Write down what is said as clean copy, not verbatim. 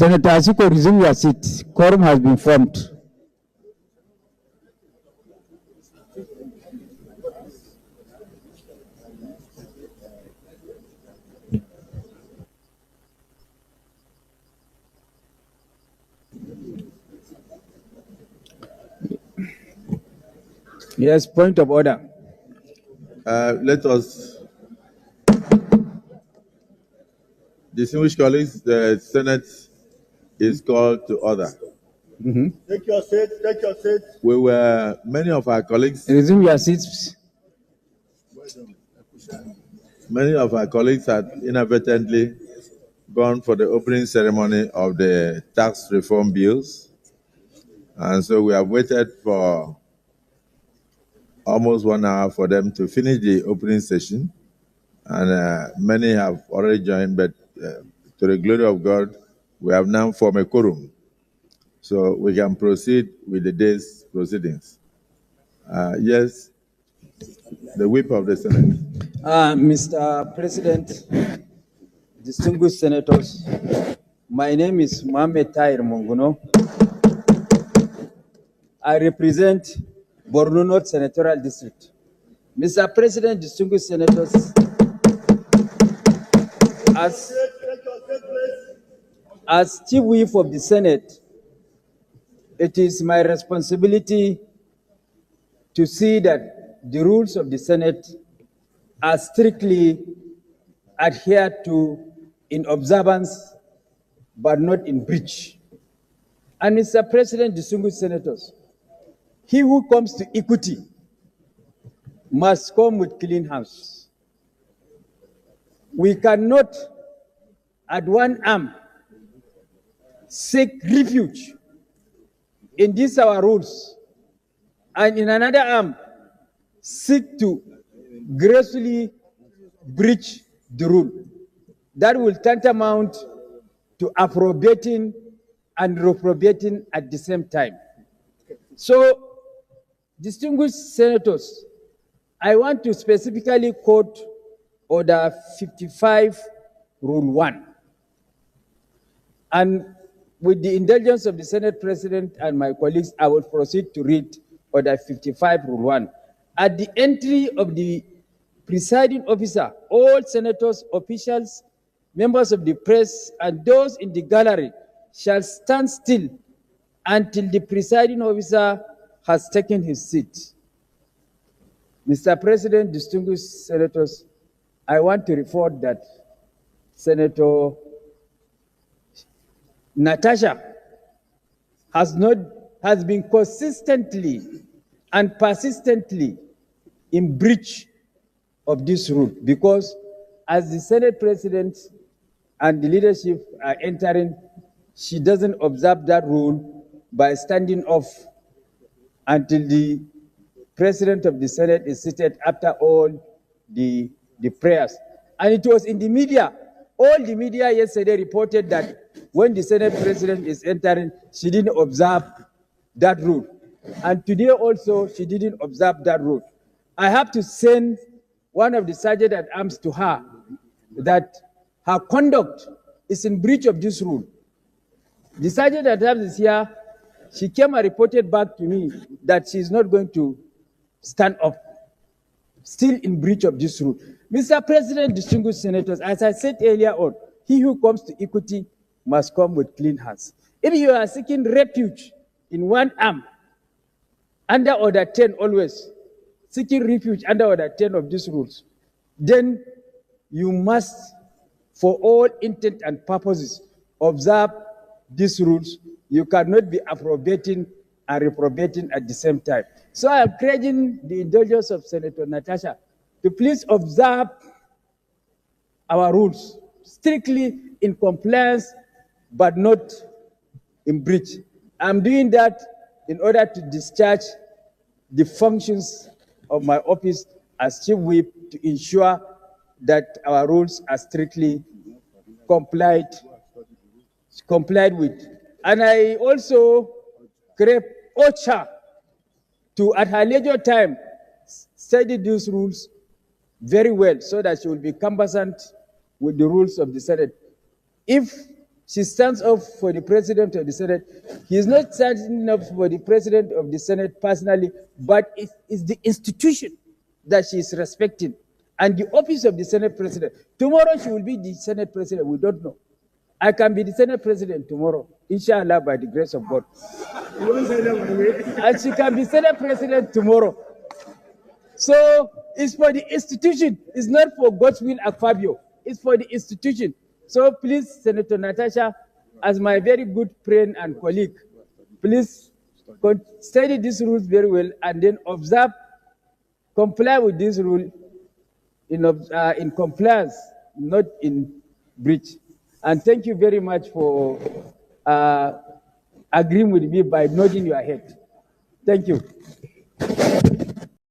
Senator Asiko, resume your seat. Quorum has been formed. Yes, point of order. Let us, distinguished colleagues, the Senate is called to order. Take your seat, take your seat. Many of our colleagues. Resume your seats. Many of our colleagues had inadvertently gone for the opening ceremony of the tax reform bills. And so we have waited for almost 1 hour for them to finish the opening session. And many have already joined, but to the glory of God, we have now formed a quorum. So we can proceed with the day's proceedings. Yes, the whip of the Senate. Mr. President, distinguished senators, my name is Mohamed Tahir Monguno. I represent Borno North Senatorial District. Mr. President, distinguished senators, as Chief Whip of the Senate, it is my responsibility to see that the rules of the Senate are strictly adhered to in observance, but not in breach. And Mr. President, distinguished senators, he who comes to equity must come with clean hands. We cannot, at one arm, seek refuge in these our rules, and in another arm, seek to gracefully breach the rule. That will tantamount to appropriating and reprobating at the same time. So, distinguished senators, I want to specifically quote Order 55, Rule 1. And with the indulgence of the Senate President and my colleagues, I will proceed to read Order 55, Rule 1. At the entry of the presiding officer, all senators, officials, members of the press, and those in the gallery shall stand still until the presiding officer has taken his seat. Mr. President, distinguished senators, I want to report that Senator Natasha has been consistently and persistently in breach of this rule, because as the Senate President and the leadership are entering, she doesn't observe that rule by standing off until the President of the Senate is seated after all the prayers. And it was in the media. All the media yesterday reported that when the Senate President is entering, she didn't observe that rule. And today also, she didn't observe that rule. I have to send one of the sergeant at arms to her that her conduct is in breach of this rule. The sergeant at arms is here. She came and reported back to me that she is not going to stand up, still in breach of this rule. Mr. President, distinguished senators, as I said earlier on, he who comes to equity must come with clean hands. If you are seeking refuge in one arm, under Order 10 always, seeking refuge under Order 10 of these rules, then you must, for all intent and purposes, observe these rules. You cannot be approbating and reprobating at the same time. So I am urging the indulgence of Senator Natasha to please observe our rules strictly in compliance, but not in breach. I'm doing that in order to discharge the functions of my office as Chief Whip to ensure that our rules are strictly complied with. And I also crave OCHA to, at her leisure time, study these rules very well so that she will be conversant with the rules of the Senate. If She stands up for the President of the Senate. He is not standing up for the President of the Senate personally, but it's the institution that she is respecting and the office of the Senate President. Tomorrow she will be the Senate President. We don't know. I can be the Senate President tomorrow, inshallah, by the grace of God. And she can be Senate President tomorrow. So it's for the institution. It's not for God's will, Akpabio. It's for the institution. So please, Senator Natasha, as my very good friend and colleague, please study these rules very well and then observe, comply with this rule in compliance, not in breach. And thank you very much for agreeing with me by nodding your head. Thank you.